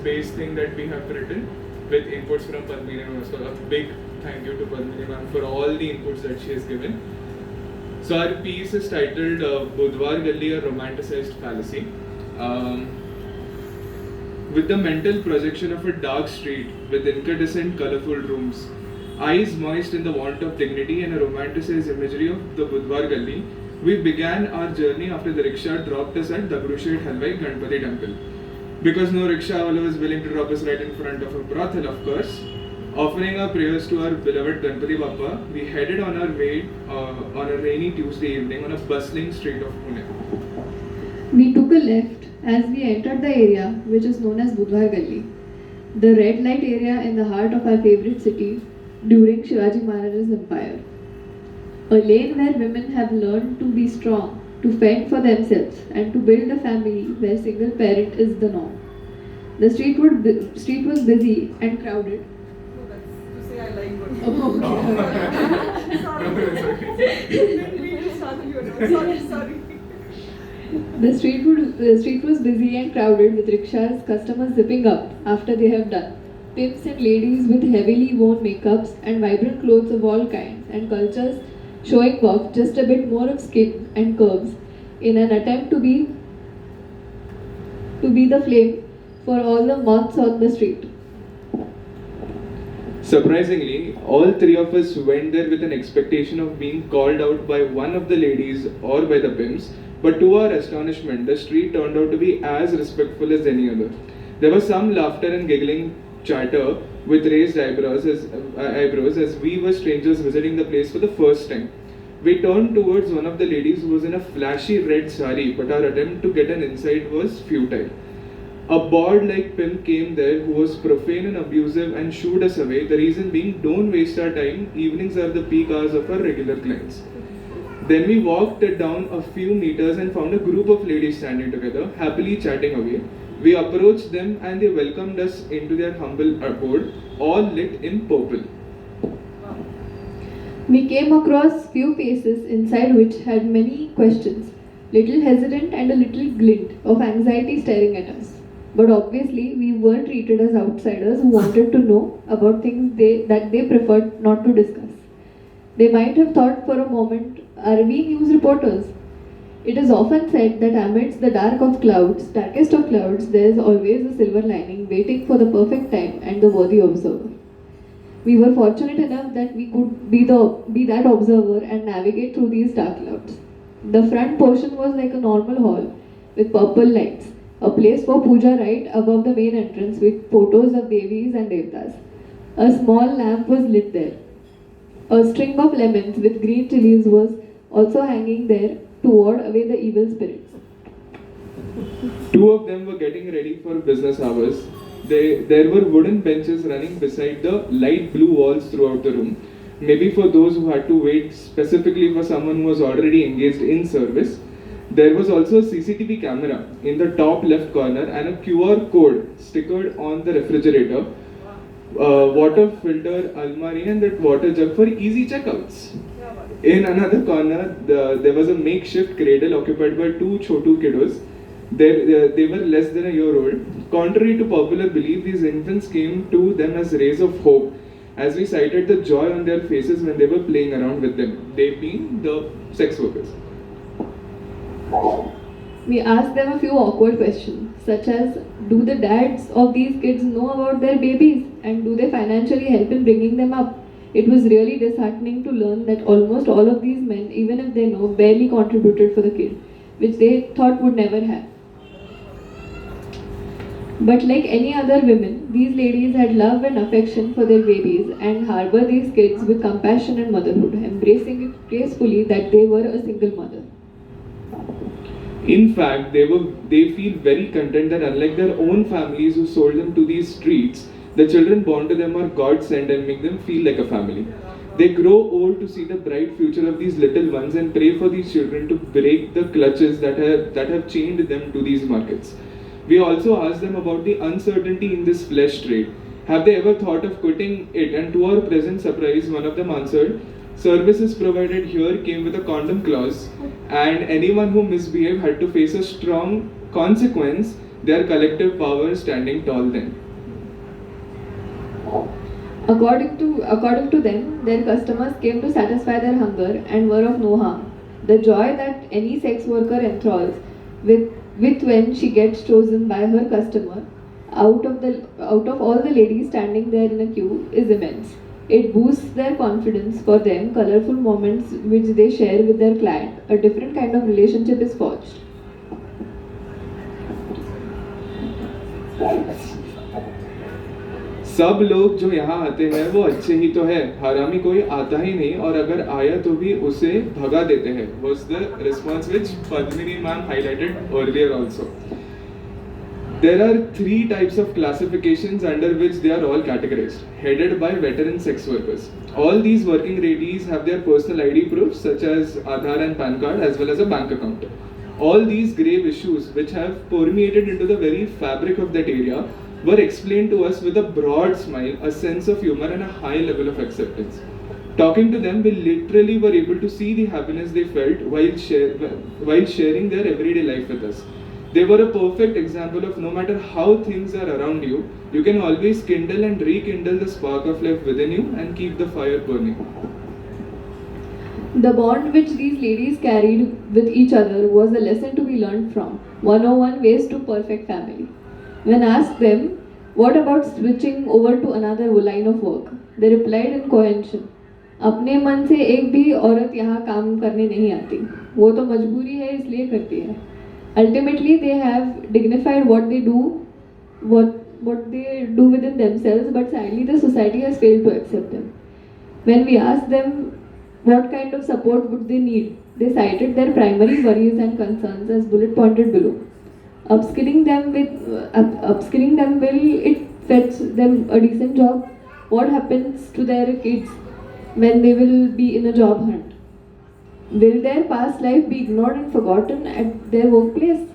space thing that we have written with inputs from Padmini ma'am. So a big thank you to Padmini ma'am for all the inputs that she has given. So our piece is titled Budhwar Galli, a Romanticized Fallacy. With the mental projection of a dark street with incandescent colorful rooms, eyes moist in the want of dignity and a romanticized imagery of the Budhwar Galli, we began our journey after the rickshaw dropped us at Dagdushet Halwai Ganpati temple. Because no rickshaw was willing to drop us right in front of a brothel, of course, offering our prayers to our beloved Ganpati Bappa, we headed on our way on a rainy Tuesday evening on a bustling street of Pune. We took a left as we entered the area which is known as Budhwar Galli, the red light area in the heart of our favorite city during Shivaji Maharaj's empire. A lane where women have learned to be strong, to fend for themselves and to build a family where single parent is the norm. The street was busy and crowded. No, that's to say I like good. Sorry. The street was busy and crowded with rickshaws, customers zipping up after they have done. Pimps and ladies with heavily worn makeups and vibrant clothes of all kinds and cultures showing off just a bit more of skin and curves in an attempt to be the flame for all the moths on the street. Surprisingly, all three of us went there with an expectation of being called out by one of the ladies or by the pimps, but to our astonishment, the street turned out to be as respectful as any other. There was some laughter and giggling chatter with raised eyebrows as we were strangers visiting the place for the first time. We turned towards one of the ladies who was in a flashy red sari, but our attempt to get an insight was futile. A bored-like pimp came there who was profane and abusive and shooed us away, the reason being, don't waste our time, evenings are the peak hours of our regular clients. Then we walked down a few meters and found a group of ladies standing together, happily chatting away. We approached them and they welcomed us into their humble abode, all lit in purple. We came across few faces inside which had many questions, little hesitant and a little glint of anxiety staring at us. But obviously we were treated as outsiders who wanted to know about things that they preferred not to discuss. They might have thought for a moment, are we news reporters? It is often said that amidst the darkest of clouds, there is always a silver lining waiting for the perfect time and the worthy observer. We were fortunate enough that we could be that observer and navigate through these dark clouds. The front portion was like a normal hall with purple lights, a place for puja right above the main entrance with photos of Devis and Devtas. A small lamp was lit there. A string of lemons with green chilies was also hanging there to ward away the evil spirits. Two of them were getting ready for business hours. There were wooden benches running beside the light blue walls throughout the room. Maybe for those who had to wait specifically for someone who was already engaged in service. There was also a CCTV camera in the top left corner and a QR code stickered on the refrigerator, water filter, almari and that water jug for easy checkouts. In another corner, there was a makeshift cradle occupied by two chotu kiddos. They were less than a year old. Contrary to popular belief, these infants came to them as rays of hope, as we cited the joy on their faces when they were playing around with them, they being the sex workers. We asked them a few awkward questions, such as, do the dads of these kids know about their babies and do they financially help in bringing them up? It was really disheartening to learn that almost all of these men, even if they know, barely contributed for the kid, which they thought would never have. But like any other women, these ladies had love and affection for their babies and harbor these kids with compassion and motherhood, embracing it gracefully that they were a single mother. In fact, they feel very content that unlike their own families who sold them to these streets, the children born to them are God sent and make them feel like a family. They grow old to see the bright future of these little ones and pray for these children to break the clutches that have chained them to these markets. We also asked them about the uncertainty in this flesh trade. Have they ever thought of quitting it? And to our present surprise, one of them answered, services provided here came with a condom clause, and anyone who misbehaved had to face a strong consequence their collective power standing tall then. According to them, their customers came to satisfy their hunger and were of no harm. The joy that any sex worker enthralls with when she gets chosen by her customer out of all the ladies standing there in a queue is immense. It boosts their confidence. For them, colorful moments which they share with their client, a different kind of relationship is forged. सब लोग जो यहाँ आते हैं वो अच्छे ही तो है, हरामी कोई आता ही नहीं, और अगर आया तो भी उसे भगा देते हैं, was the response which Padmini ma'am highlighted earlier also. There are 3 types of classifications under which they are all categorized, headed by veteran sex workers. All these working ladies have their personal ID proofs such as Aadhaar and PAN card as well as a bank account. All these grave issues which have permeated into the very fabric of that area were explained to us with a broad smile, a sense of humor and a high level of acceptance. Talking to them, we literally were able to see the happiness they felt while sharing their everyday life with us. They were a perfect example of no matter how things are around you, you can always kindle and rekindle the spark of life within you and keep the fire burning. The bond which these ladies carried with each other was a lesson to be learned from. 101 Ways to Perfect Family. When asked them, what about switching over to another line of work? They replied in cohesion. अपने मन से एक भी औरत यहाँ काम करने नहीं आती, वो तो मजबूरी है इसलिए करती है. Ultimately, they have dignified what they do within themselves, but sadly the society has failed to accept them. When we asked them what kind of support would they need, they cited their primary worries and concerns as bullet pointed below. Upskilling them will it fetch them a decent job? What happens to their kids when they will be in a job hunt? Will their past life be ignored and forgotten at their workplace?